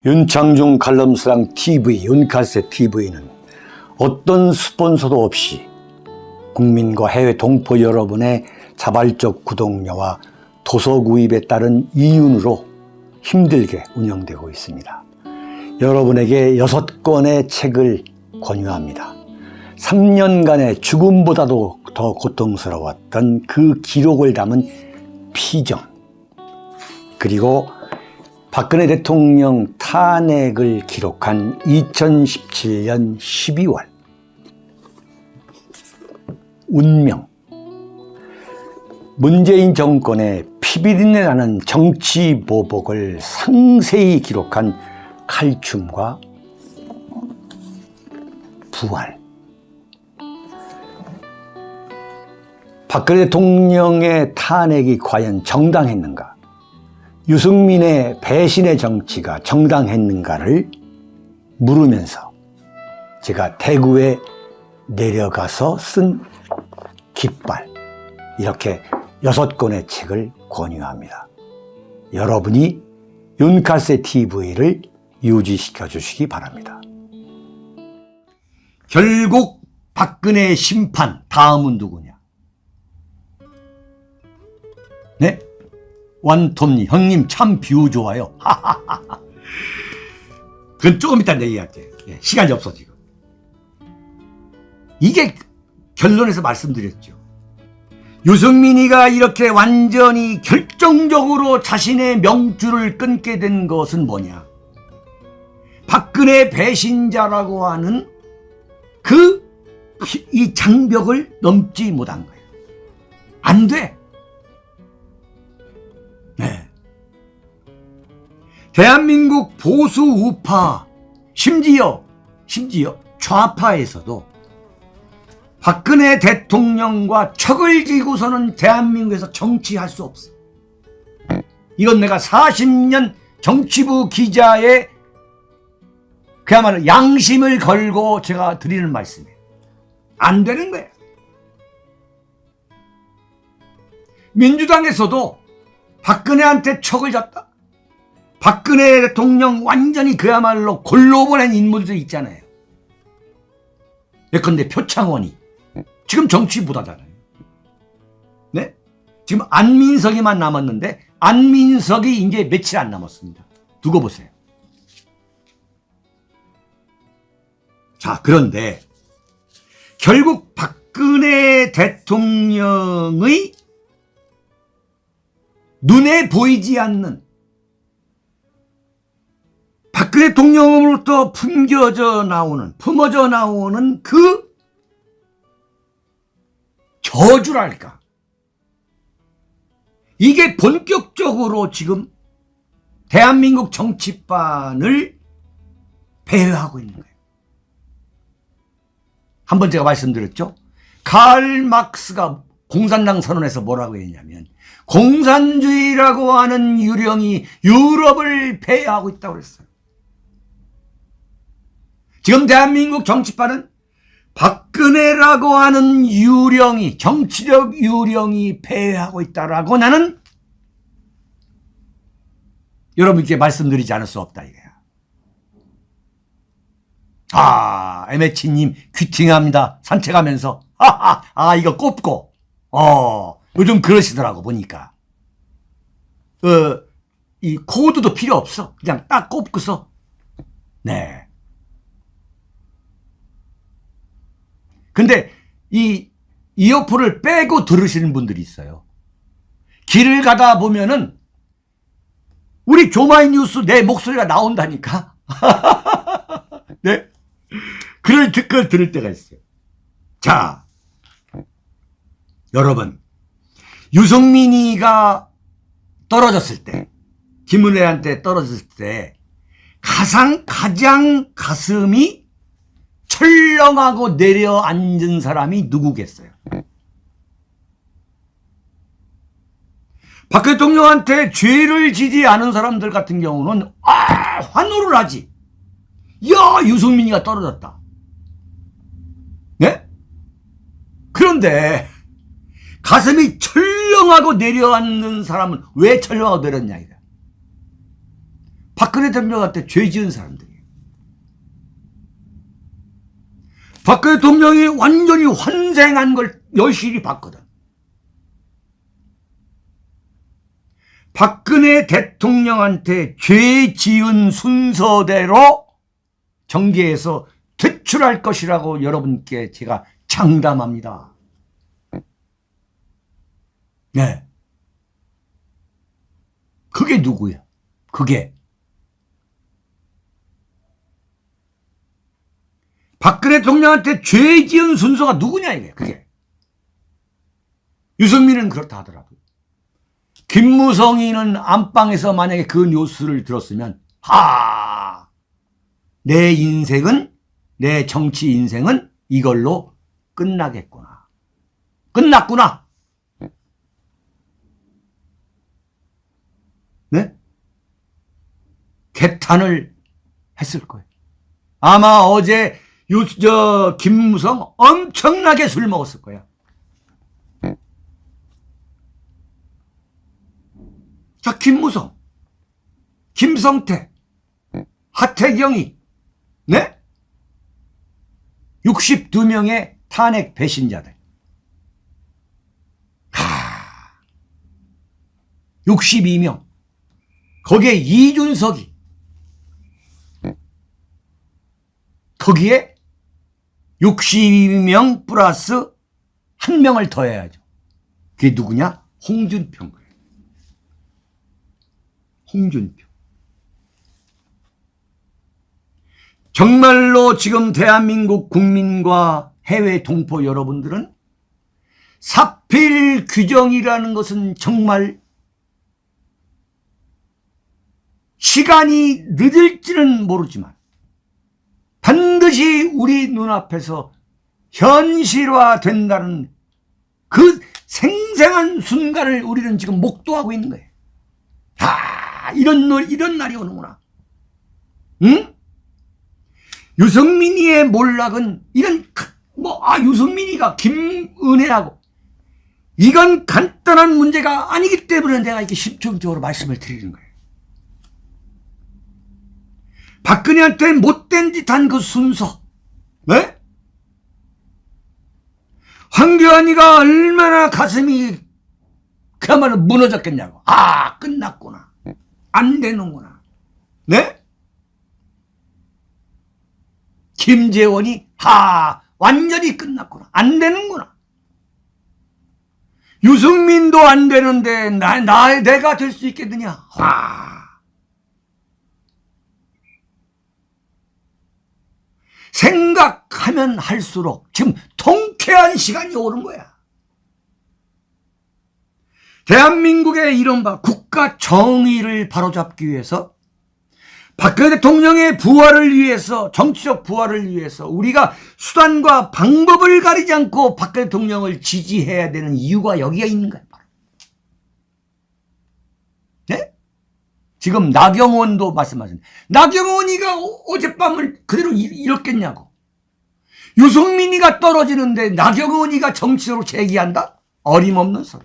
윤창중 칼럼스랑 TV, 윤칼세 TV는 어떤 스폰서도 없이 국민과 해외 동포 여러분의 자발적 구독료와 도서 구입에 따른 이윤으로 힘들게 운영되고 있습니다. 여러분에게 6권의 책을 권유합니다. 3년간의 죽음보다도 더 고통스러웠던 그 기록을 담은 피정, 그리고 박근혜 대통령 탄핵을 기록한 2017년 12월, 운명, 문재인 정권의 피비린내 나는 정치 보복을 상세히 기록한 칼춤과 부활, 박근혜 대통령의 탄핵이 과연 정당했는가, 유승민의 배신의 정치가 정당했는가를 물으면서 제가 대구에 내려가서 쓴 깃발, 이렇게 6권의 책을 권유합니다. 여러분이 윤칼세 TV를 유지시켜 주시기 바랍니다. 결국 박근혜 심판, 다음은 누구냐? 네? 완톱니 형님 참 뷰 좋아요. 그건 조금 이따 얘기할게요. 시간이 없어 지금. 이게 결론에서 말씀드렸죠. 유승민이가 이렇게 완전히 결정적으로 자신의 명줄을 끊게 된 것은 뭐냐? 박근혜 배신자라고 하는 이 장벽을 넘지 못한 거예요. 안 돼. 네. 대한민국 보수 우파, 심지어 좌파에서도 박근혜 대통령과 척을 지고서는 대한민국에서 정치할 수 없어. 이건 내가 40년 정치부 기자의 그야말로 양심을 걸고 제가 드리는 말씀이에요. 안 되는 거예요. 민주당에서도 박근혜한테 척을 졌다. 박근혜 대통령 완전히 그야말로 골로 보낸 인물들 있잖아요. 예컨대 표창원이 지금 정치부다잖아요. 네? 지금 안민석이만 남았는데 안민석이 이제 며칠 안 남았습니다. 두고 보세요. 자, 그런데 결국 박근혜 대통령의 눈에 보이지 않는 박근혜 대통령으로부터 품어져 나오는 그 저주랄까. 이게 본격적으로 지금 대한민국 정치판을 배회하고 있는 거예요. 한번 제가 말씀드렸죠. 칼 막스가 공산당 선언에서 뭐라고 했냐면 공산주의라고 하는 유령이 유럽을 배회하고 있다고 그랬어요. 지금 대한민국 정치판은 박근혜라고 하는 유령이, 정치적 유령이 배회하고 있다라고 나는 여러분께 말씀드리지 않을 수 없다 이거야. 에메치님 퀴팅합니다. 산책하면서. 이거 꼽고. 요즘 그러시더라고 보니까. 이 코드도 필요 없어. 그냥 딱 꼽고서. 네. 근데 이 이어폰을 빼고 들으시는 분들이 있어요. 길을 가다 보면은 우리 조마이 뉴스 내 목소리가 나온다니까. 네. 그걸 들을 때가 있어요. 자, 여러분, 유승민이가 떨어졌을 때, 김은혜한테 떨어졌을 때 가장 가슴이 철렁하고 내려앉은 사람이 누구겠어요? 박 대통령한테 죄를 지지 않은 사람들 같은 경우는 환호를 하지. 야, 유승민이가 떨어졌다. 네? 그런데 가슴이 철렁하고 내려앉는 사람은 왜 철렁하고 내렸냐 이거야. 박근혜 대통령한테 죄 지은 사람들이에요. 박근혜 대통령이 완전히 환생한 걸 여실히 봤거든. 박근혜 대통령한테 죄 지은 순서대로 정계에서 퇴출할 것이라고 여러분께 제가 장담합니다. 네. 그게 누구야? 그게 박근혜 대통령한테 죄 지은 순서가 누구냐 이게. 그게 유승민은 그렇다 하더라고요. 김무성이는 안방에서 만약에 그 뉴스를 들었으면 내 인생은, 내 정치 인생은 이걸로 끝나겠구나. 끝났구나. 네? 개탄을 했을 거예요. 아마 어제 김무성 엄청나게 술 먹었을 거야. 자, 김무성, 김성태, 하태경이, 네? 62명의 탄핵 배신자들. 62명. 거기에 이준석이. 거기에 62명 플러스 1명을 더해야죠. 그게 누구냐? 홍준표인 거예요. 홍준표. 정말로 지금 대한민국 국민과 해외 동포 여러분들은 사필 규정이라는 것은 정말 시간이 늦을지는 모르지만 반드시 우리 눈앞에서 현실화된다는 그 생생한 순간을 우리는 지금 목도하고 있는 거예요. 이런 날이 오는구나. 응? 유승민이의 몰락은 유승민이가 김은혜하고 이건 간단한 문제가 아니기 때문에 내가 이렇게 집중적으로 말씀을 드리는 거예요. 박근혜한테 못된 짓 한 그 순서. 네? 황교안이가 얼마나 가슴이 그야말로 무너졌겠냐고. 끝났구나. 안 되는구나. 네? 김재원이 완전히 끝났구나. 안 되는구나. 유승민도 안 되는데 내가 될 수 있겠느냐. 생각하면 할수록 지금 통쾌한 시간이 오는 거야. 대한민국의 이른바 국가 정의를 바로잡기 위해서 박근혜 대통령의 부활을 위해서, 정치적 부활을 위해서 우리가 수단과 방법을 가리지 않고 박근혜 대통령을 지지해야 되는 이유가 여기에 있는 거야. 네? 지금 나경원도 말씀하셨는데 나경원이가 어젯밤을 그대로 잃었겠냐고. 유승민이가 떨어지는데 나경원이가 정치적으로 제기한다? 어림없는 소리.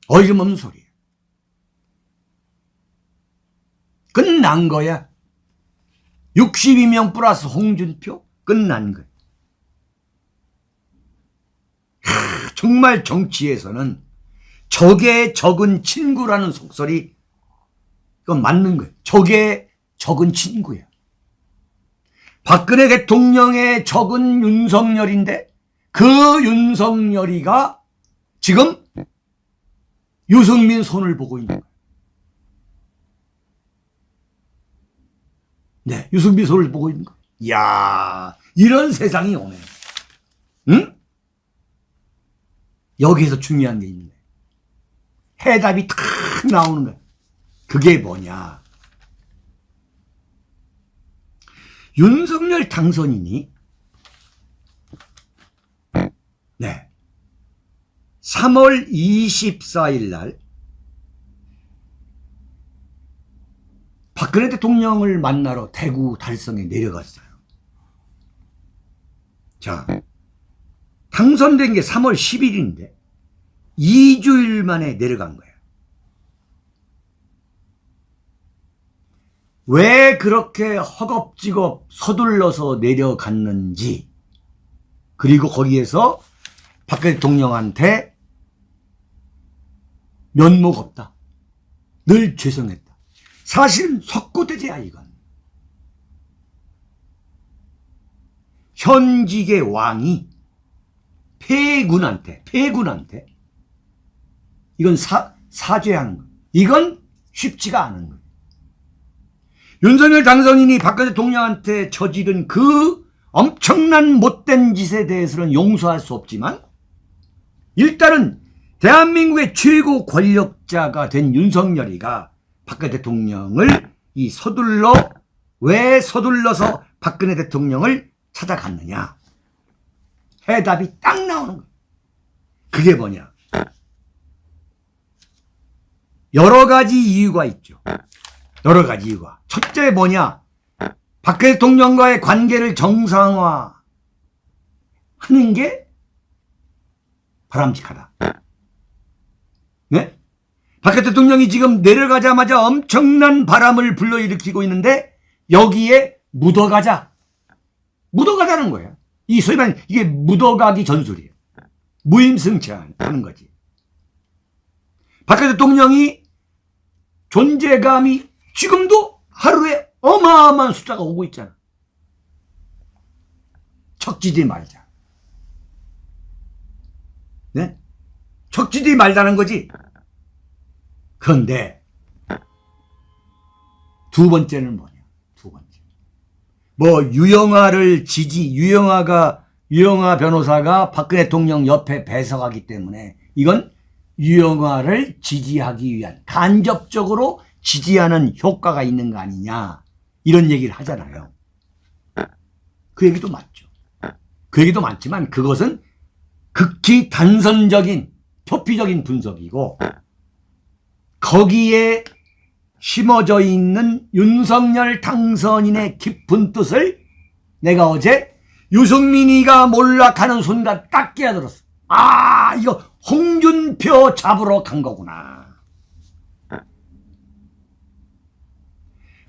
어림없는 소리야. 끝난 거야. 62명 플러스 홍준표 끝난 거야. 정말 정치에서는 적의 적은 친구라는 속설이 이건 맞는 거예요. 적의 적은 친구야. 박근혜 대통령의 적은 윤석열인데 그 윤석열이가 지금 유승민 손을 보고 있는 거예요. 네, 유승민 손을 보고 있는 거예요. 이야, 이런 세상이 오네. 응? 여기에서 중요한 게 있는 거예요. 해답이 탁 나오는 거예요. 그게 뭐냐. 윤석열 당선인이 네, 3월 24일 날 박근혜 대통령을 만나러 대구 달성에 내려갔어요. 자, 당선된 게 3월 10일인데 2주일 만에 내려간 거예요. 왜 그렇게 허겁지겁 서둘러서 내려갔는지, 그리고 거기에서 박 대통령한테 면목 없다, 늘 죄송했다. 사실은 석고대죄야 이건. 현직의 왕이 폐군한테 이건 사죄하는 거예요. 이건 쉽지가 않은 거예요. 윤석열 당선인이 박근혜 대통령한테 저지른 그 엄청난 못된 짓에 대해서는 용서할 수 없지만, 일단은 대한민국의 최고 권력자가 된 윤석열이가 박근혜 대통령을 왜 서둘러서 박근혜 대통령을 찾아갔느냐, 해답이 딱 나오는 거예요. 그게 뭐냐, 여러 가지 이유가 있죠. 여러 가지 이유가. 첫째 뭐냐, 박근혜 대통령과의 관계를 정상화하는 게 바람직하다. 네? 박근혜 대통령이 지금 내려가자마자 엄청난 바람을 불러일으키고 있는데 여기에 묻어가자는 거예요. 이 소위 말하는 이게 묻어가기 전술이에요. 무임승차하는 거지. 박근혜 대통령이 존재감이 지금도 하루에 어마어마한 숫자가 오고 있잖아. 척지지 말자. 네? 척지지 말자는 거지. 그런데 두 번째는 뭐냐? 두 번째. 유영아 변호사가 박근혜 대통령 옆에 배석하기 때문에 이건 유영아를 지지하기 위한, 간접적으로 지지하는 효과가 있는 거 아니냐, 이런 얘기를 하잖아요. 그 얘기도 맞죠. 그 얘기도 맞지만 그것은 극히 단선적인 표피적인 분석이고, 거기에 심어져 있는 윤석열 당선인의 깊은 뜻을 내가 어제 유승민이가 몰락하는 순간 딱 깨달았어. 아, 이거 홍준표 잡으러 간 거구나.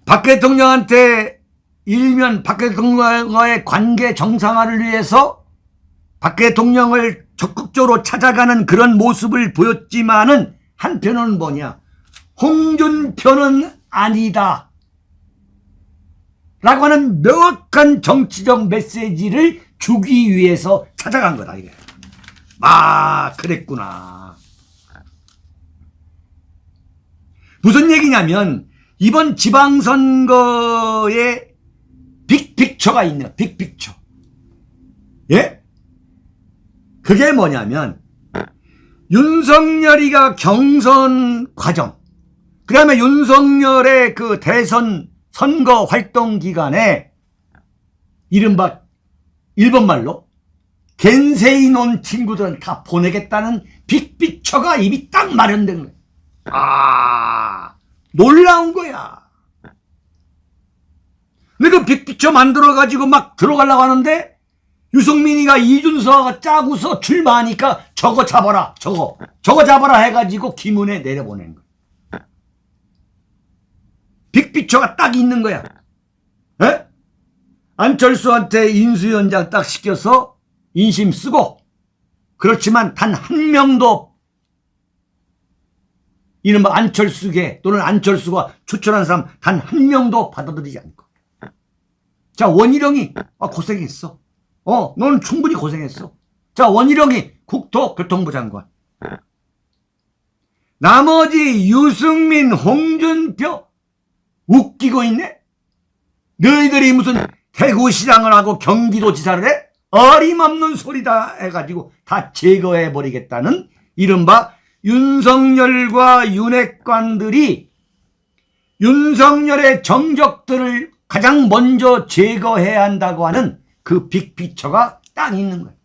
박 대통령한테 일면 박 대통령과의 관계 정상화를 위해서 박 대통령을 적극적으로 찾아가는 그런 모습을 보였지만은, 한편은 뭐냐, 홍준표는 아니다 라고 하는 명확한 정치적 메시지를 주기 위해서 찾아간 거다 이게. 그랬구나. 무슨 얘기냐면, 이번 지방선거에 빅픽처가 있네요. 빅픽처. 예? 그게 뭐냐면, 윤석열이가 경선 과정, 그 다음에 윤석열의 그 대선 선거 활동 기간에 이른바 일본말로 겐세이 논 친구들은 다 보내겠다는 빅픽처가 입이 딱 마련된 거예요. 놀라운 거야. 근데 그 빅픽처 만들어가지고 막 들어가려고 하는데, 유승민이가 이준석하고 짜고서 출마하니까 저거 잡아라, 저거 잡아라 해가지고 기문에 내려보낸 거야. 빅픽처가 딱 있는 거야. 에? 안철수한테 인수위원장 딱 시켜서 인심 쓰고, 그렇지만 단 한 명도 이른바 안철수계 또는 안철수가 추천한 사람 단 한 명도 받아들이지 않고. 자, 원희룡이 고생했어. 너는 충분히 고생했어. 자, 원희룡이 국토교통부 장관. 나머지 유승민, 홍준표 웃기고 있네? 너희들이 무슨 대구시장을 하고 경기도지사를 해? 어림없는 소리다 해가지고 다 제거해버리겠다는 이른바 윤석열과 윤핵관들이 윤석열의 정적들을 가장 먼저 제거해야 한다고 하는 그 빅픽처가 딱 있는 거예요.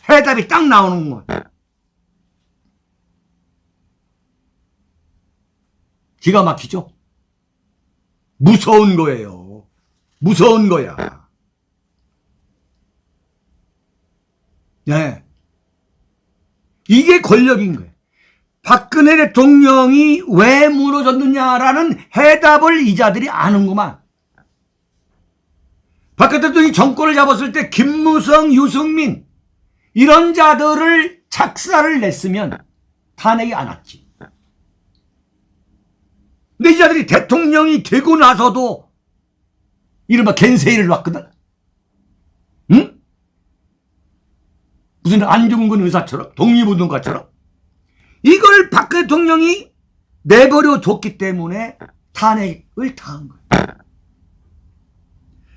해답이 딱 나오는 거예요. 기가 막히죠? 무서운 거예요. 무서운 거야. 네. 이게 권력인 거예요. 박근혜 대통령이 왜 무너졌느냐라는 해답을 이 자들이 아는구만. 박근혜 대통령이 정권을 잡았을 때 김무성, 유승민 이런 자들을 착사를 냈으면 탄핵이 안 왔지. 근데 이 자들이 대통령이 되고 나서도 이른바 겐세이를 놨거든. 응? 무슨 안중근 의사처럼, 독립운동가처럼. 이걸 박 대통령이 내버려 뒀기 때문에 탄핵을 당한 거예요.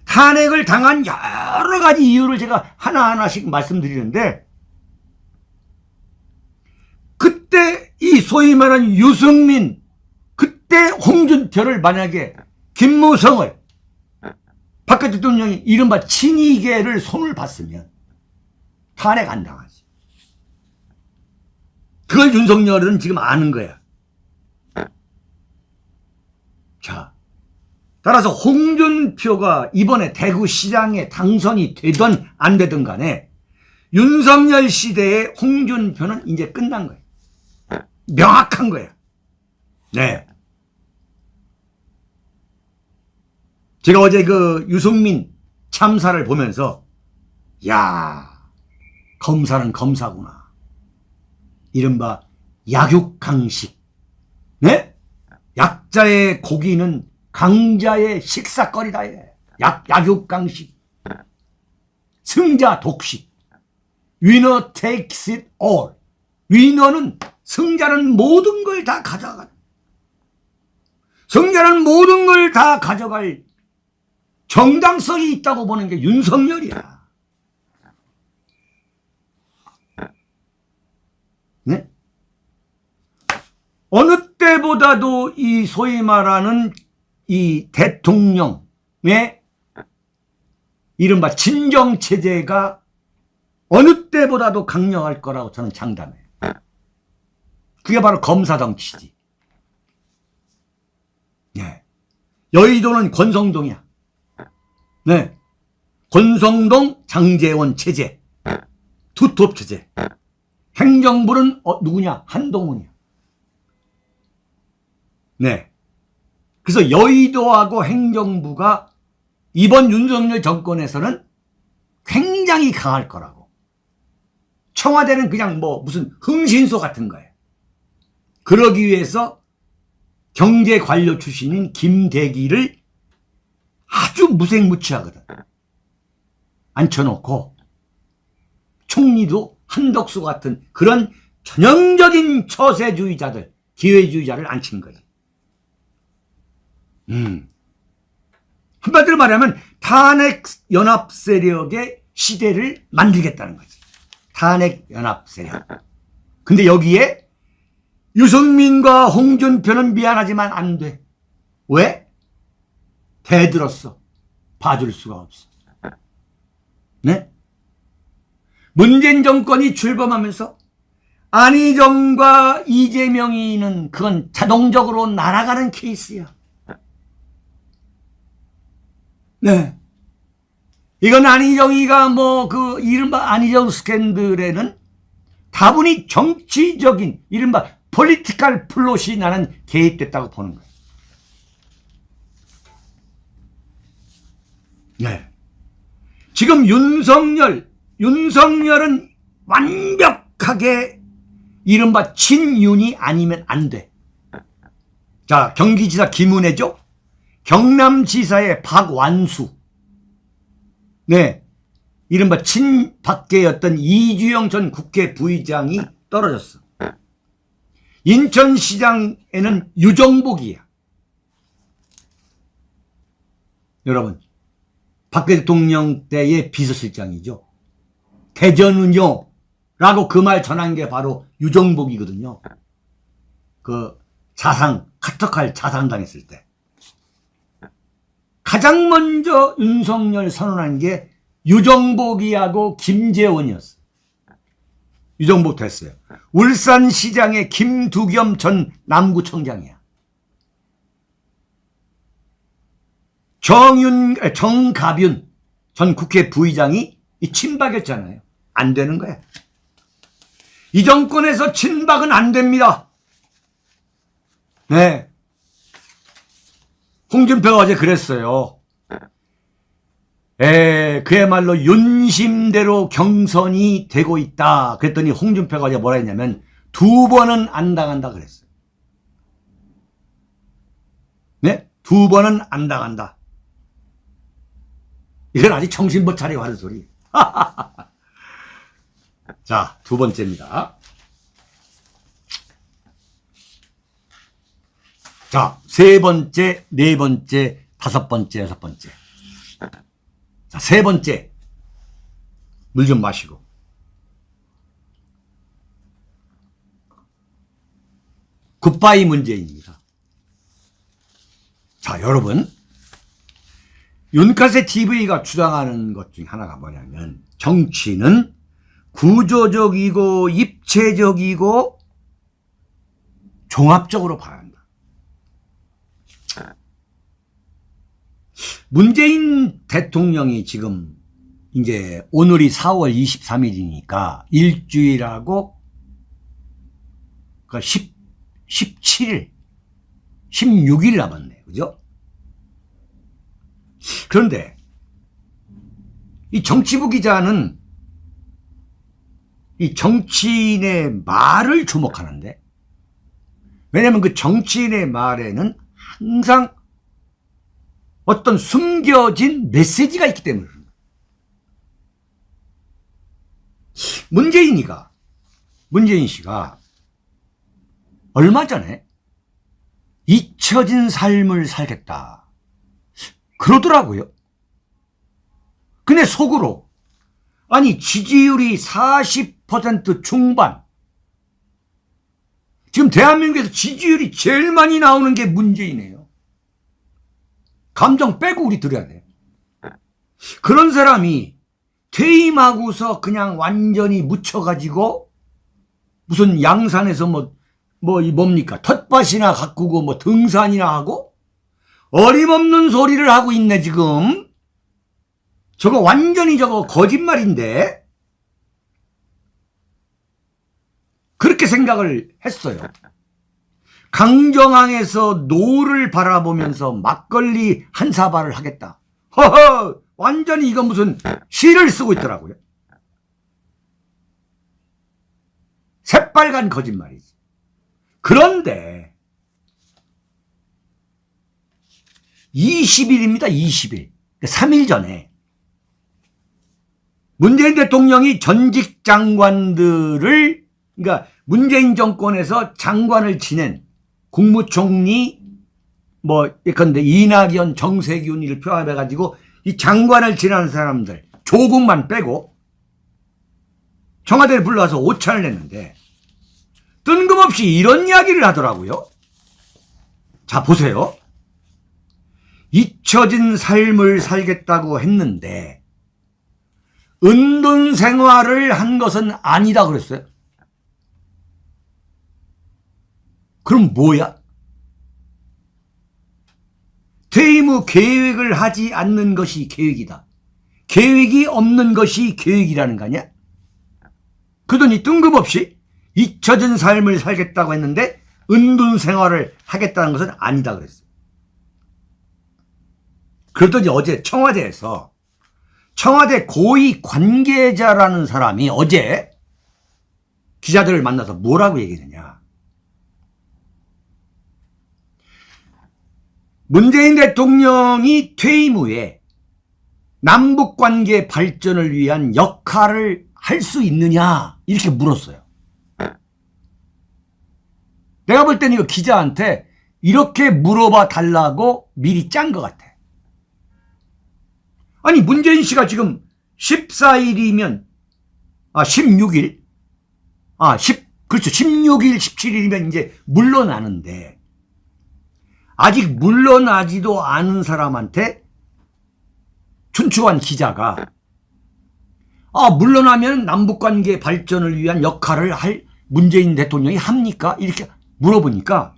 탄핵을 당한 여러 가지 이유를 제가 하나하나씩 말씀드리는데, 그때 이 소위 말하는 유승민, 그때 홍준표를 만약에 김무성을 박근혜 대통령이 이른바 친이계를 손을 봤으면 탄핵 안 당하지. 그걸 윤석열은 지금 아는 거야. 자, 따라서 홍준표가 이번에 대구시장에 당선이 되든 안 되든 간에 윤석열 시대의 홍준표는 이제 끝난 거예요. 명확한 거예요. 네. 제가 어제 그 유승민 참사를 보면서, 야, 검사는 검사구나. 이른바 약육강식. 네? 약자의 고기는 강자의 식사거리다. 약육강식. 승자 독식. Winner takes it all. 위너는, 승자는 모든 걸 다 가져가. 승자는 모든 걸 다 가져갈 정당성이 있다고 보는 게 윤석열이야. 네? 어느 때보다도 이 소위 말하는 이 대통령의 이른바 친정체제가 어느 때보다도 강력할 거라고 저는 장담해요. 그게 바로 검사 정치지. 네. 여의도는 권성동이야. 네. 권성동 장제원 체제. 투톱 체제. 행정부는 누구냐? 한동훈이야. 네. 그래서 여의도하고 행정부가 이번 윤석열 정권에서는 굉장히 강할 거라고. 청와대는 그냥 뭐 무슨 흥신소 같은 거예요. 그러기 위해서 경제관료 출신인 김대기를 아주 무색무취하거든. 앉혀놓고 총리도 한덕수 같은 그런 전형적인 처세주의자들, 기회주의자를 앉힌 거지. 한마디로 말하면 탄핵 연합 세력의 시대를 만들겠다는 거지. 탄핵 연합 세력. 근데 여기에 유승민과 홍준표는 미안하지만 안 돼. 왜? 대들었어. 봐줄 수가 없어. 네? 문재인 정권이 출범하면서 안희정과 이재명이는 그건 자동적으로 날아가는 케이스야. 네. 이건 안희정이가 뭐 그 이른바 안희정 스캔들에는 다분히 정치적인 이른바 폴리티컬 플롯이 나는 개입됐다고 보는 거예요. 네. 지금 윤석열은 완벽하게 이른바 친윤이 아니면 안 돼. 자, 경기지사 김은혜죠? 경남지사의 박완수. 네. 이른바 친박계였던 이주영 전 국회 부의장이 떨어졌어. 인천시장에는 유정복이야. 여러분, 박 대통령 때의 비서실장이죠. 대전은요 라고 그 말 전한 게 바로 유정복이거든요. 그 카터칼 자상 당했을 때 가장 먼저 윤석열 선언한 게 유정복이하고 김재원이었어. 유정복 됐어요. 울산시장의 김두겸 전 남구청장이야. 정가빈 전 국회 부의장이 친박이었잖아요. 안 되는 거야. 이 정권에서 친박은 안 됩니다. 네. 홍준표가 어제 그랬어요. 그야말로 윤심대로 경선이 되고 있다. 그랬더니 홍준표가 어제 뭐라 했냐면 2번은 안 당한다 그랬어요. 네? 2번은 안 당한다. 이건 아직 정신 못 차리고 하는 소리. 자, 2번째입니다. 자, 3번째, 4번째, 5번째, 6번째. 자, 3번째. 물 좀 마시고. 굿바이 문재인입니다. 자, 여러분. 윤카세 TV가 주장하는 것 중에 하나가 뭐냐면 정치는 구조적이고 입체적이고 종합적으로 봐야 한다. 문재인 대통령이 지금 이제 오늘이 4월 23일이니까 일주일하고 17일, 16일 남았네. 그죠? 그런데 이 정치부 기자는 이 정치인의 말을 주목하는데, 왜냐하면 그 정치인의 말에는 항상 어떤 숨겨진 메시지가 있기 때문에 그렇습니다. 문재인 씨가 얼마 전에 잊혀진 삶을 살겠다 그러더라고요. 근데 속으로 아니 지지율이 40% 중반, 지금 대한민국에서 지지율이 제일 많이 나오는 게 문재인이에요. 감정 빼고 우리 들어야 돼. 그런 사람이 퇴임하고서 그냥 완전히 묻혀가지고 무슨 양산에서 뭡니까 텃밭이나 가꾸고 뭐 등산이나 하고 어림없는 소리를 하고 있네 지금. 저거 완전히 저거 거짓말인데. 그렇게 생각을 했어요. 강정항에서 노를 바라보면서 막걸리 한 사발을 하겠다. 허허, 완전히 이건 무슨 시를 쓰고 있더라고요. 새빨간 거짓말이지. 그런데 20일입니다. 20일. 3일 전에 문재인 대통령이 전직 장관들을, 그러니까 문재인 정권에서 장관을 지낸 국무총리 예컨대 이낙연, 정세균 이를 포함해가지고 이 장관을 지낸 사람들 조국만 빼고 청와대를 불러와서 오찬을 냈는데 뜬금없이 이런 이야기를 하더라고요. 자, 보세요. 잊혀진 삶을 살겠다고 했는데 은둔 생활을 한 것은 아니다 그랬어요. 그럼 뭐야? 퇴임 후 계획을 하지 않는 것이 계획이다. 계획이 없는 것이 계획이라는 거 아니야? 그러더니 뜬금없이 잊혀진 삶을 살겠다고 했는데 은둔 생활을 하겠다는 것은 아니다 그랬어요. 그러더니 어제 청와대에서 청와대 고위 관계자라는 사람이 어제 기자들을 만나서 뭐라고 얘기했느냐. 문재인 대통령이 퇴임 후에 남북관계 발전을 위한 역할을 할 수 있느냐 이렇게 물었어요. 내가 볼 때는 이거 기자한테 이렇게 물어봐 달라고 미리 짠 것 같아. 아니 문재인 씨가 지금 14일이면 16일 그렇죠. 16일 17일이면 이제 물러나는데 아직 물러나지도 않은 사람한테 춘추관 기자가 물러나면 남북관계 발전을 위한 역할을 할 문재인 대통령이 합니까? 이렇게 물어보니까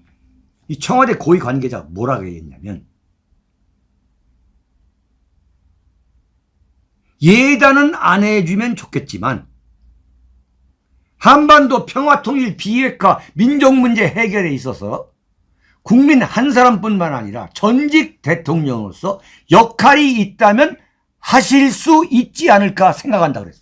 이 청와대 고위 관계자가 뭐라고 얘기했냐면 예단은 안 해주면 좋겠지만 한반도 평화통일 비핵화 민족문제 해결에 있어서 국민 한 사람뿐만 아니라 전직 대통령으로서 역할이 있다면 하실 수 있지 않을까 생각한다 그랬어.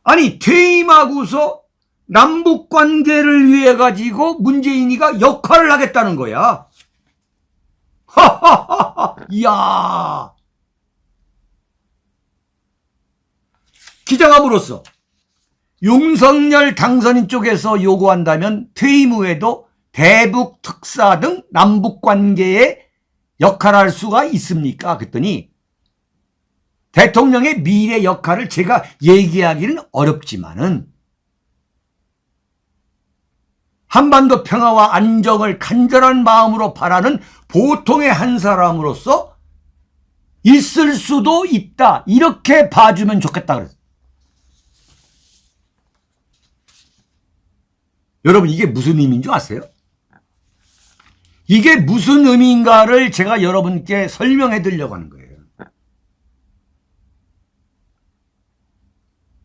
아니 퇴임하고서 남북관계를 위해 가지고 문재인이가 역할을 하겠다는 거야. 하하하하. 이야. 기자감으로서 윤석열 당선인 쪽에서 요구한다면 퇴임 후에도 대북 특사 등 남북관계에 역할을 할 수가 있습니까? 그랬더니 대통령의 미래 역할을 제가 얘기하기는 어렵지만은 한반도 평화와 안정을 간절한 마음으로 바라는 보통의 한 사람으로서 있을 수도 있다. 이렇게 봐주면 좋겠다 그랬어요. 여러분 이게 무슨 의미인 줄 아세요? 이게 무슨 의미인가를 제가 여러분께 설명해 드리려고 하는 거예요.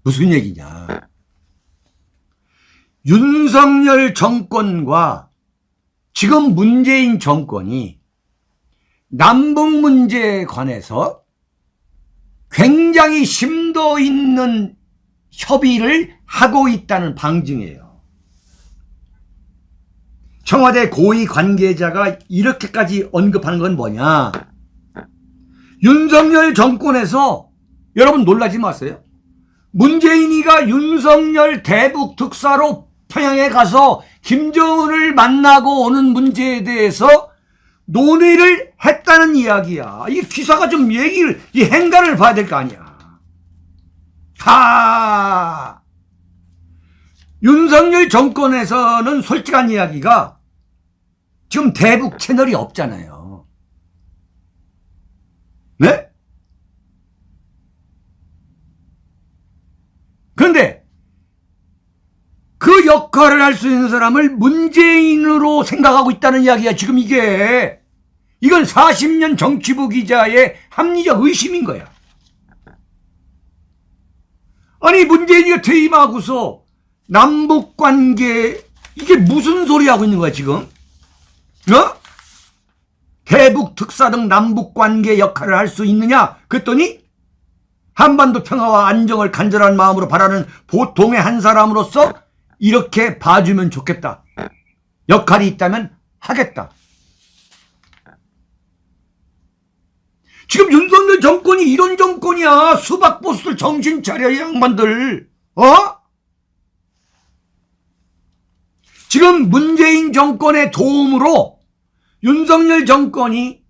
무슨 얘기냐. 윤석열 정권과 지금 문재인 정권이 남북 문제에 관해서 굉장히 심도 있는 협의를 하고 있다는 방증이에요. 청와대 고위 관계자가 이렇게까지 언급하는 건 뭐냐. 윤석열 정권에서 여러분 놀라지 마세요. 문재인이가 윤석열 대북 특사로 평양에 가서 김정은을 만나고 오는 문제에 대해서 논의를 했다는 이야기야. 이 기사가 좀 얘기를, 이 행간을 봐야 될 거 아니야. 윤석열 정권에서는 솔직한 이야기가 지금 대북 채널이 없잖아요. 네? 그런데 그 역할을 할 수 있는 사람을 문재인으로 생각하고 있다는 이야기야. 지금 이건 40년 정치부 기자의 합리적 의심인 거야. 아니 문재인이가 퇴임하고서 남북관계 이게 무슨 소리 하고 있는 거야 지금? 대북 특사 등 남북관계 역할을 할 수 있느냐? 그랬더니 한반도 평화와 안정을 간절한 마음으로 바라는 보통의 한 사람으로서 이렇게 봐주면 좋겠다. 역할이 있다면 하겠다. 지금 윤석열 정권이 이런 정권이야. 수박 보스들 정신 차려, 이 양반들. 지금 문재인 정권의 도움으로 윤석열 정권이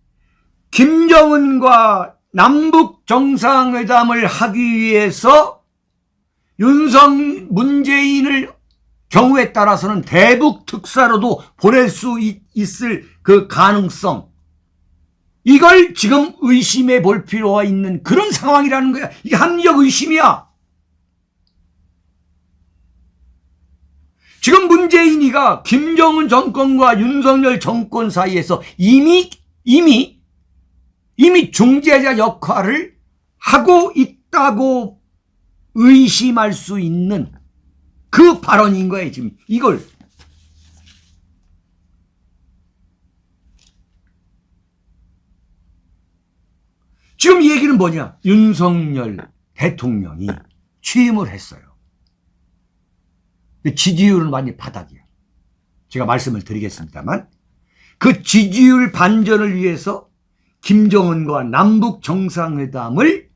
김정은과 남북 정상회담을 하기 위해서 문재인을 경우에 따라서는 대북 특사로도 보낼 수 있을 그 가능성, 이걸 지금 의심해 볼 필요가 있는 그런 상황이라는 거야. 이게 합리적 의심이야. 지금 문재인이가 김정은 정권과 윤석열 정권 사이에서 이미 중재자 역할을 하고 있다고 의심할 수 있는 그 발언인 거예요. 지금 이걸. 지금 이 얘기는 뭐냐. 윤석열 대통령이 취임을 했어요. 지지율은 많이 바닥이에요. 제가 말씀을 드리겠습니다만 그 지지율 반전을 위해서 김정은과 남북 정상회담을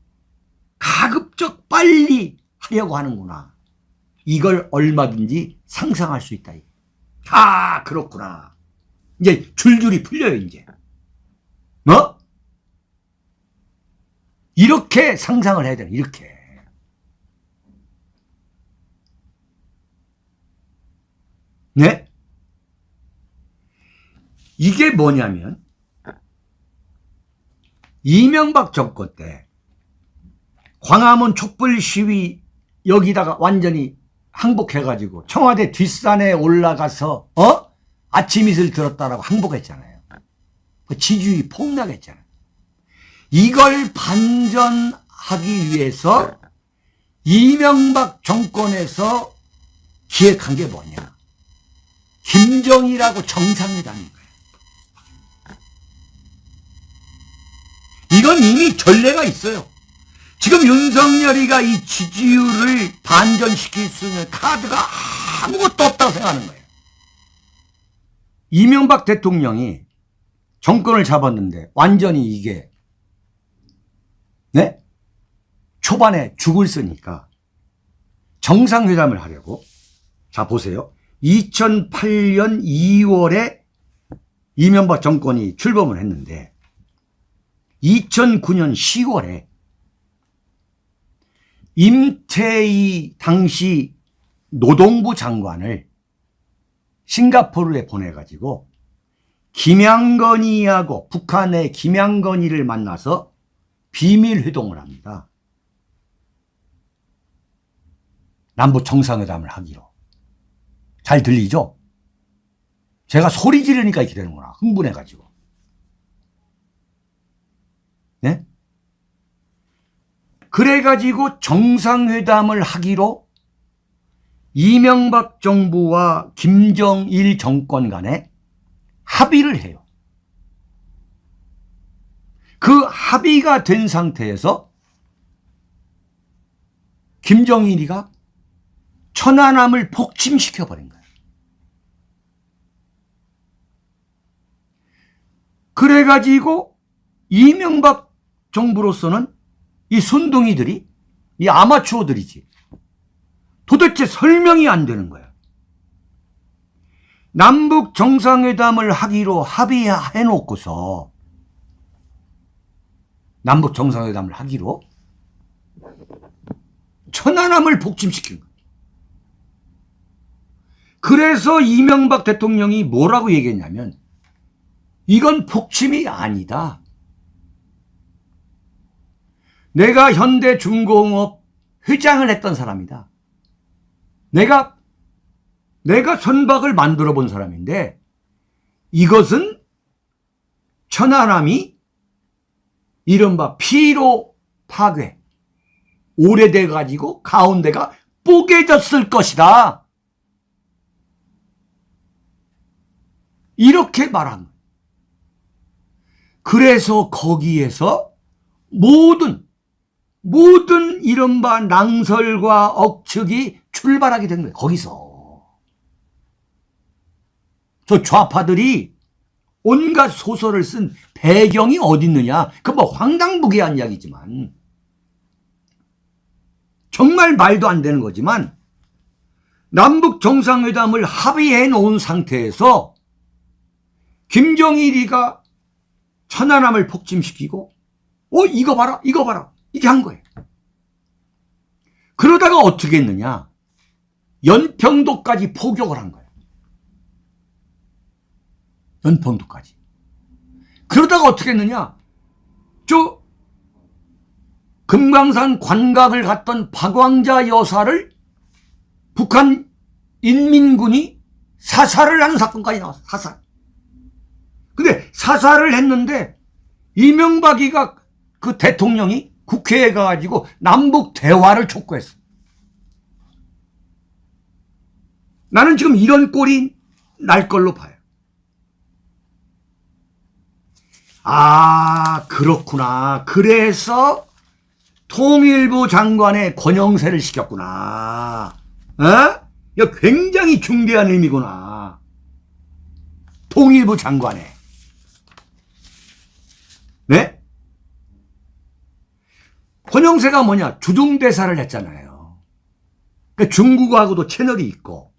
가급적 빨리 하려고 하는구나. 이걸 얼마든지 상상할 수 있다. 그렇구나. 이제 줄줄이 풀려요, 이제. 이렇게 상상을 해야 돼요, 이렇게. 네? 이게 뭐냐면, 이명박 정권 때 광화문 촛불 시위 여기다가 완전히 항복해가지고 청와대 뒷산에 올라가서 아침 이슬 들었다라고 항복했잖아요. 지지율이 폭락했잖아요. 이걸 반전하기 위해서 이명박 정권에서 기획한 게 뭐냐? 김정일하고 정상회담인 거예요. 이건 이미 전례가 있어요. 지금 윤석열이가 이 지지율을 반전시킬 수 있는 카드가 아무것도 없다고 생각하는 거예요. 이명박 대통령이 정권을 잡았는데 완전히 이게 네? 초반에 죽을 쓰니까 정상회담을 하려고, 자 보세요. 2008년 2월에 이명박 정권이 출범을 했는데 2009년 10월에 임태희 당시 노동부 장관을 싱가포르에 보내가지고 김양건희하고, 북한의 김양건희를 만나서 비밀회동을 합니다. 남북 정상회담을 하기로. 잘 들리죠? 제가 소리 지르니까 이렇게 되는구나. 흥분해가지고. 네? 그래가지고 정상회담을 하기로 이명박 정부와 김정일 정권 간에 합의를 해요. 그 합의가 된 상태에서 김정일이가 천안함을 폭침시켜버린 거예요. 그래가지고 이명박 정부로서는 이 순둥이들이, 이 아마추어들이지, 도대체 설명이 안 되는 거야. 남북 정상회담을 하기로 합의해놓고서, 남북 정상회담을 하기로 천안함을 폭침시킨 거야. 그래서 이명박 대통령이 뭐라고 얘기했냐면, 이건 폭침이 아니다. 내가 현대중공업 회장을 했던 사람이다. 내가 선박을 만들어 본 사람인데, 이것은 천안함이 이른바 피로 파괴, 오래돼 가지고 가운데가 뽀개졌을 것이다. 이렇게 말한 거예요. 그래서 거기에서 모든 이른바 낭설과 억측이 출발하게 된 거예요. 거기서. 저 좌파들이 온갖 소설을 쓴 배경이 어디 있느냐. 그 뭐 황당무계한 이야기지만, 정말 말도 안 되는 거지만, 남북 정상회담을 합의해 놓은 상태에서 김정일이가 천안함을 폭침시키고, 이거 봐라, 이거 봐라, 이렇게 한 거예요. 그러다가 어떻게 했느냐? 연평도까지 포격을 한 거예요. 연평도까지. 그러다가 어떻게 했느냐? 저 금강산 관광을 갔던 박왕자 여사를 북한 인민군이 사살을 하는 사건까지 나왔어. 사살. 근데 사살을 했는데 이명박이가, 그 대통령이 국회에 가가지고 남북 대화를 촉구했어. 나는 지금 이런 꼴이 날 걸로 봐요. 아, 그렇구나. 그래서 통일부 장관의 권영세를 시켰구나. 이거 굉장히 중대한 의미구나. 통일부 장관에. 네? 권영세가 뭐냐? 주중대사를 했잖아요. 그러니까 중국하고도 채널이 있고,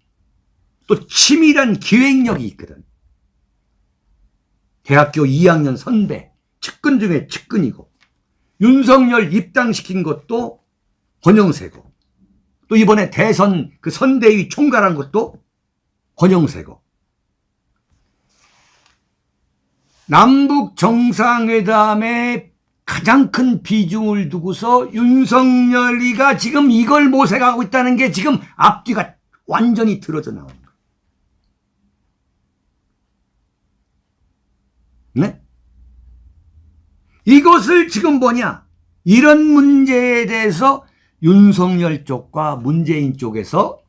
또 치밀한 기획력이 있거든. 대학교 2학년 선배, 측근 중에 측근이고, 윤석열 입당시킨 것도 권영세고, 또 이번에 대선 그 선대위 총괄한 것도 권영세고, 남북 정상회담에 가장 큰 비중을 두고서 윤석열이가 지금 이걸 모색하고 있다는 게 지금 앞뒤가 완전히 틀어져 나오는 거예요. 네? 이것을 지금 뭐냐? 이런 문제에 대해서 윤석열 쪽과 문재인 쪽에서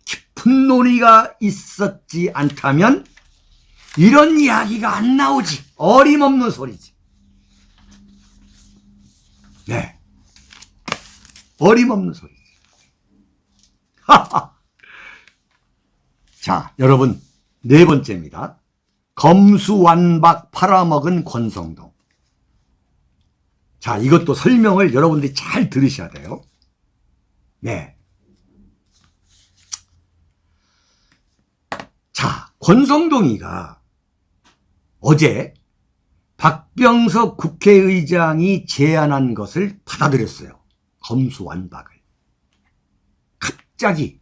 깊은 논의가 있었지 않다면 이런 이야기가 안 나오지. 어림없는 소리지. 네. 어림없는 소리지. 자, 여러분, 네 번째입니다. 검수완박 팔아먹은 권성동. 자, 이것도 설명을 여러분들이 잘 들으셔야 돼요. 네. 자, 권성동이가 어제 박병석 국회의장이 제안한 것을 받아들였어요. 검수완박을. 갑자기.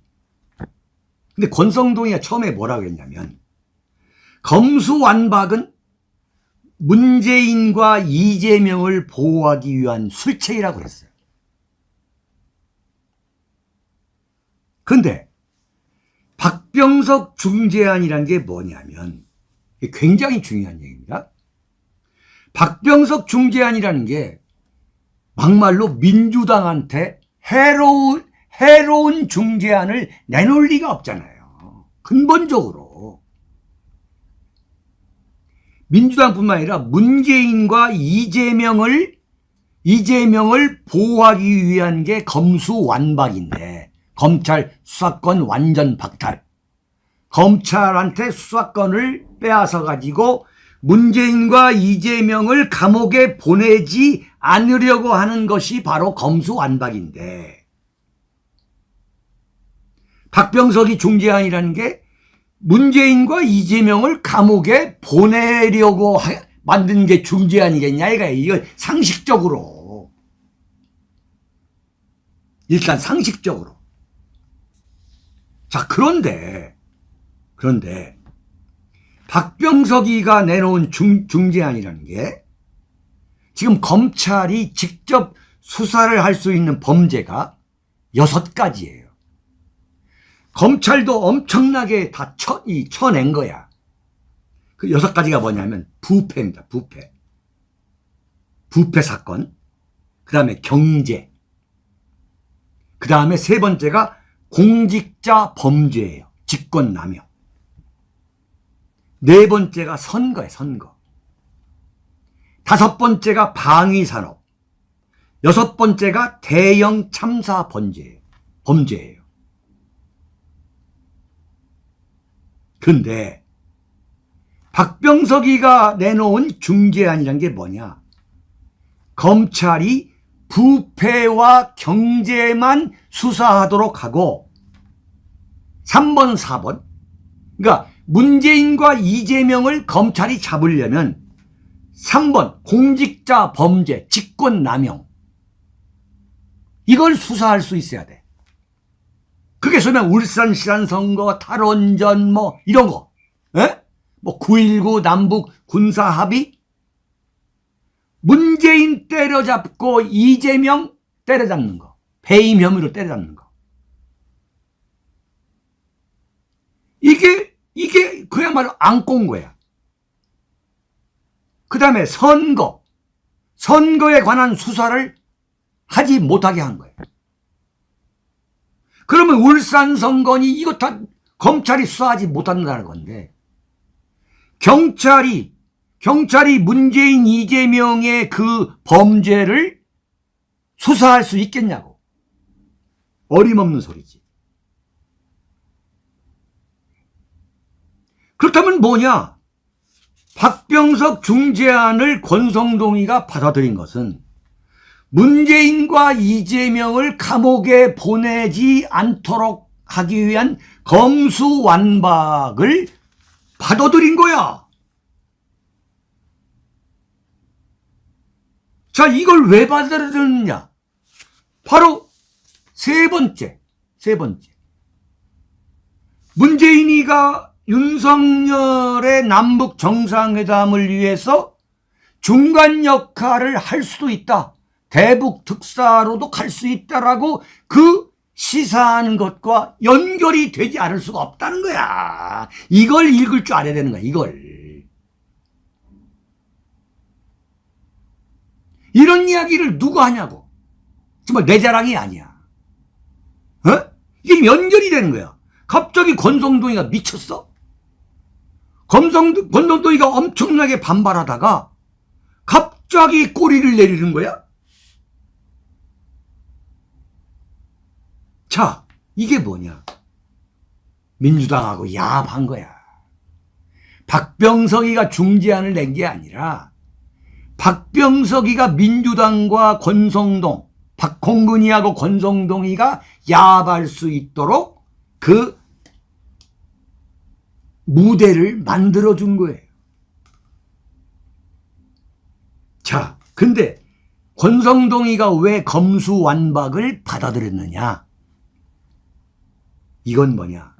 근데 권성동이가 처음에 뭐라고 했냐면 검수완박은 문재인과 이재명을 보호하기 위한 술책이라고 했어요. 그런데 박병석 중재안이라는 게 뭐냐면 굉장히 중요한 얘기입니다. 박병석 중재안이라는 게 막말로 민주당한테 해로운 중재안을 내놓을 리가 없잖아요. 근본적으로. 민주당뿐만 아니라 문재인과 이재명을 보호하기 위한 게 검수완박인데, 검찰 수사권 완전 박탈. 검찰한테 수사권을 빼앗아 가지고 문재인과 이재명을 감옥에 보내지 않으려고 하는 것이 바로 검수완박인데, 박병석이 중재안이라는 게 문재인과 이재명을 감옥에 보내려고 만든 게 중재안이겠냐 이거 상식적으로. 일단 상식적으로. 자, 그런데 박병석이가 내놓은 중재안이라는 게 지금 검찰이 직접 수사를 할 수 있는 범죄가 6가지예요. 검찰도 엄청나게 다 쳐낸 거야. 그 6가지가 뭐냐면 부패입니다. 부패 사건. 그 다음에 경제. 그 다음에 3번째가 공직자 범죄예요. 직권남용. 4번째가 선거예요. 선거. 5번째가 방위산업. 6번째가 대형 참사 범죄예요. 근데 박병석이가 내놓은 중재안이란 게 뭐냐? 검찰이 부패와 경제만 수사하도록 하고 3번, 4번. 그러니까 문재인과 이재명을 검찰이 잡으려면 3번 공직자 범죄, 직권남용. 이걸 수사할 수 있어야 돼. 그게 소면 울산시장 선거, 탈원전 이런 거. 에? 9.19 남북 군사 합의. 문재인 때려잡고 이재명 때려잡는 거. 배임 혐의로 때려잡는 거. 이게 그야말로 안 꼰 거야. 그 다음에 선거에 관한 수사를 하지 못하게 한 거예요. 그러면 울산 선거니 이거 다 검찰이 수사하지 못한다는 건데, 경찰이 문재인, 이재명의 그 범죄를 수사할 수 있겠냐고. 어림없는 소리지. 그렇다면 뭐냐? 박병석 중재안을 권성동이가 받아들인 것은 문재인과 이재명을 감옥에 보내지 않도록 하기 위한 검수완박을 받아들인 거야. 자, 이걸 왜 받아들였느냐? 바로 세 번째. 문재인이가 윤석열의 남북 정상회담을 위해서 중간 역할을 할 수도 있다. 대북 특사로도 갈 수 있다라고 그 시사하는 것과 연결이 되지 않을 수가 없다는 거야. 이걸 읽을 줄 알아야 되는 거야, 이걸. 이런 이야기를 누가 하냐고. 정말 내 자랑이 아니야. 이게 연결이 되는 거야. 갑자기 권성동이가 미쳤어? 권성동이가 엄청나게 반발하다가 갑자기 꼬리를 내리는 거야? 자, 이게 뭐냐? 민주당하고 야합한 거야. 박병석이가 중재안을 낸 게 아니라 박병석이가 민주당과 권성동, 박홍근이하고 권성동이가 야합할 수 있도록 그 무대를 만들어준 거예요. 자, 근데 권성동이가 왜 검수완박을 받아들였느냐? 이건 뭐냐?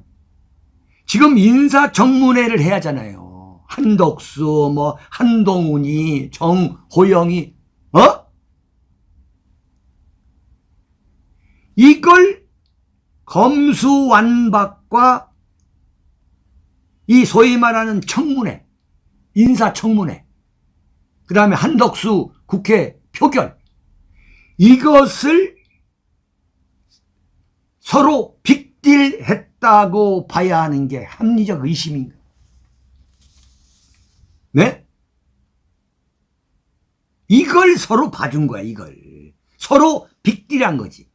지금 인사청문회를 해야 하잖아요. 한덕수, 한동훈이, 정호영이, 이걸 검수완박과 이 소위 말하는 청문회, 인사청문회, 그 다음에 한덕수 국회 표결, 이것을 서로 빅딜했다고 봐야 하는 게 합리적 의심인가? 네? 이걸 서로 봐준 거야, 이걸. 서로 빅딜한 거지.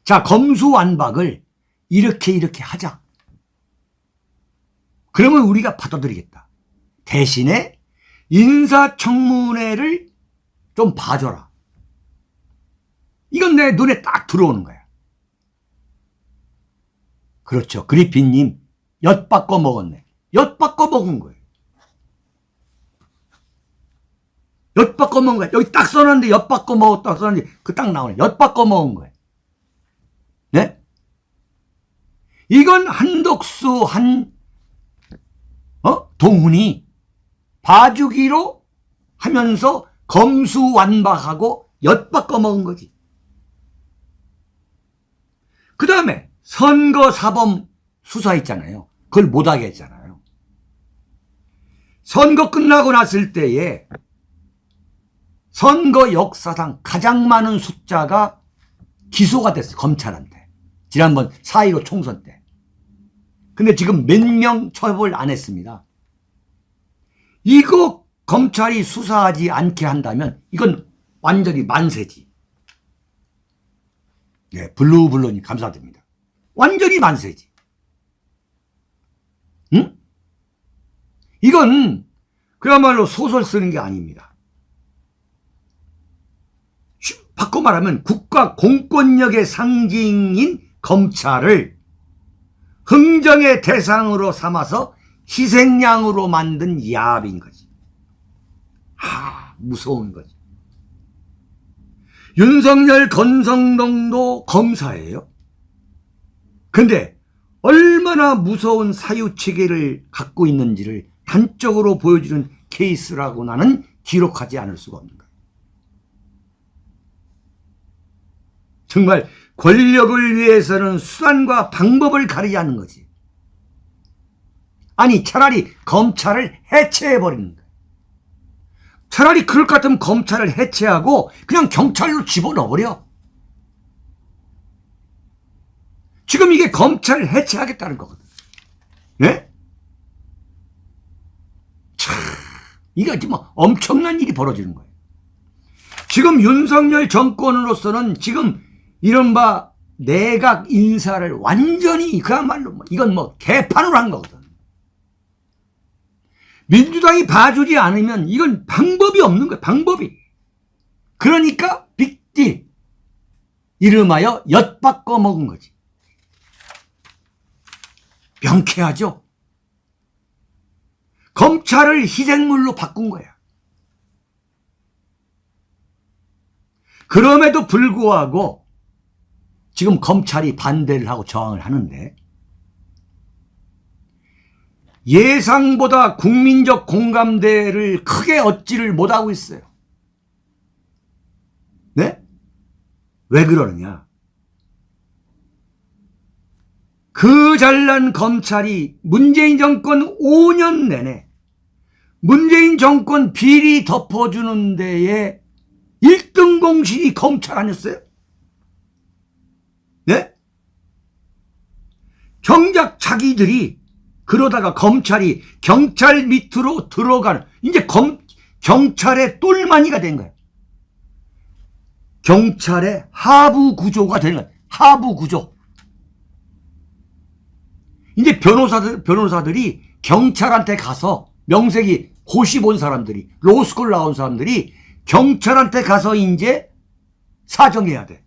자, 검수완박을 이렇게 하자. 그러면 우리가 받아들이겠다. 대신에 인사청문회를 좀 봐줘라. 이건 내 눈에 딱 들어오는 거야. 그렇죠. 그리핀님, 엿바꿔 먹었네. 엿바꿔 먹은 거예요. 엿바꿔 먹은 거야. 여기 딱 써놨는데 엿바꿔 먹었다 써놨는데 그 딱 나오네. 엿바꿔 먹은 거예요. 네? 이건 한덕수, 동훈이 봐주기로 하면서 검수완박하고 엿바꿔 먹은 거지. 그 다음에 선거사범 수사 있잖아요. 그걸 못하게 했잖아요. 선거 끝나고 났을 때에 선거 역사상 가장 많은 숫자가 기소가 됐어요. 검찰한테. 지난번 4.15 총선 때. 근데 지금 몇 명 처벌 안 했습니다. 이거 검찰이 수사하지 않게 한다면 이건 완전히 만세지. 네, 블루블루님 감사드립니다. 완전히 만세지. 응? 이건 그야말로 소설 쓰는 게 아닙니다. 바꿔 말하면 국가 공권력의 상징인 검찰을 흥정의 대상으로 삼아서 희생양으로 만든 야합인 거지. 무서운 거지. 윤석열, 권성동도 검사예요. 근데 얼마나 무서운 사유체계를 갖고 있는지를 단적으로 보여주는 케이스라고 나는 기록하지 않을 수가 없는 거예요. 정말 권력을 위해서는 수단과 방법을 가리지 않는 거지. 아니, 차라리 검찰을 해체해버리는 거예요. 차라리 그럴 것 같으면 검찰을 해체하고 그냥 경찰로 집어넣어버려. 지금 이게 검찰을 해체하겠다는 거거든. 네? 참, 이거 지금 엄청난 일이 벌어지는 거예요. 지금 윤석열 정권으로서는 지금 이른바 내각 인사를 완전히 그야말로 이건 개판으로 한 거거든. 민주당이 봐주지 않으면 이건 방법이 없는 거야. 방법이. 그러니까 빅딜. 이름하여 엿바꿔 먹은 거지. 명쾌하죠. 검찰을 희생물로 바꾼 거야. 그럼에도 불구하고 지금 검찰이 반대를 하고 저항을 하는데 예상보다 국민적 공감대를 크게 얻지를 못하고 있어요. 네? 왜 그러느냐? 그 잘난 검찰이 문재인 정권 5년 내내 문재인 정권 비리 덮어주는 데에 1등 공신이 검찰 아니었어요? 네? 정작 자기들이 그러다가 검찰이 경찰 밑으로 들어가는, 이제 경찰의 똘마니가 된 거예요. 경찰의 하부 구조가 된 거예요. 하부 구조. 이제 변호사들이 경찰한테 가서, 명색이 고시 본 사람들이, 로스쿨 나온 사람들이 경찰한테 가서 이제 사정해야 돼.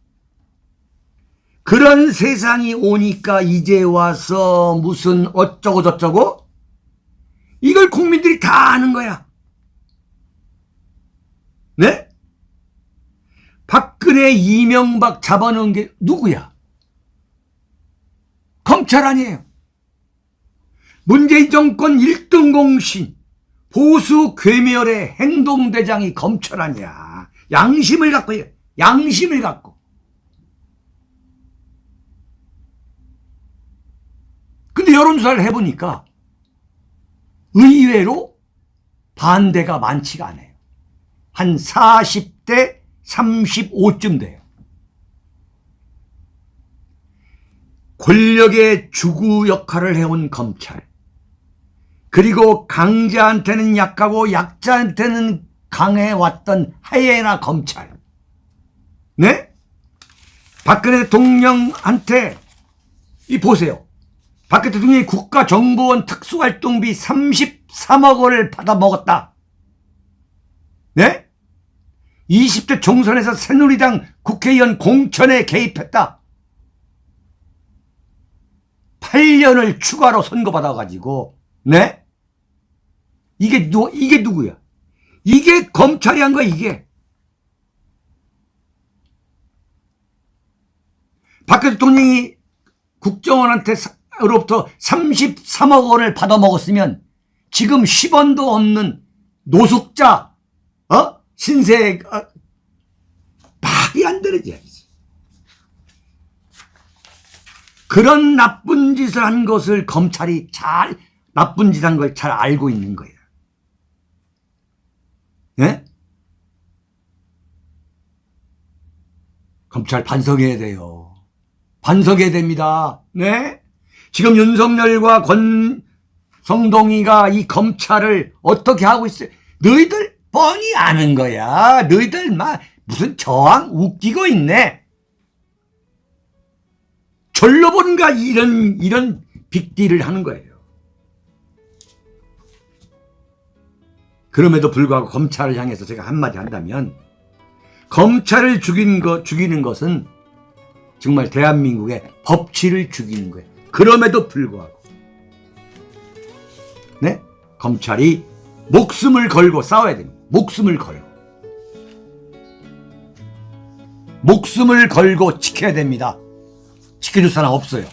그런 세상이 오니까 이제 와서 무슨 어쩌고 저쩌고, 이걸 국민들이 다 아는 거야. 네? 박근혜, 이명박 잡아놓은 게 누구야? 검찰 아니에요. 문재인 정권 1등 공신, 보수 괴멸의 행동대장이 검찰 아니야. 양심을 갖고 해. 양심을 갖고. 근데 여론조사를 해보니까 의외로 반대가 많지가 않아요. 한 40대 35쯤 돼요. 권력의 주구 역할을 해온 검찰, 그리고 강자한테는 약하고 약자한테는 강해왔던 하이에나 검찰. 네? 박근혜 대통령한테 보세요. 박근혜 대통령이 국가정보원 특수활동비 33억 원을 받아먹었다. 네? 20대 총선에서 새누리당 국회의원 공천에 개입했다. 8년을 추가로 선고받아가지고, 네? 이게 누구야? 이게 검찰이 한 거야, 이게. 박근혜 대통령이 국정원한테로부터 33억 원을 받아먹었으면 지금 10원도 없는 노숙자, 신세, 말이 안 되는 짓이야. 그런 나쁜 짓을 한 것을 검찰이 나쁜 짓 한 걸 잘 알고 있는 거예요. 예? 검찰 반성해야 돼요. 반성해야 됩니다. 네? 지금 윤석열과 권성동이가 이 검찰을 어떻게 하고 있어요? 너희들 뻔히 아는 거야. 너희들 무슨 저항 웃기고 있네. 절로 보는가 이런 빅딜을 하는 거예요. 그럼에도 불구하고 검찰을 향해서 제가 한마디 한다면, 검찰을 죽이는 것은 정말 대한민국의 법치를 죽이는 거예요. 그럼에도 불구하고, 네? 검찰이 목숨을 걸고 싸워야 됩니다. 목숨을 걸고 지켜야 됩니다. 지켜줄 사람 없어요.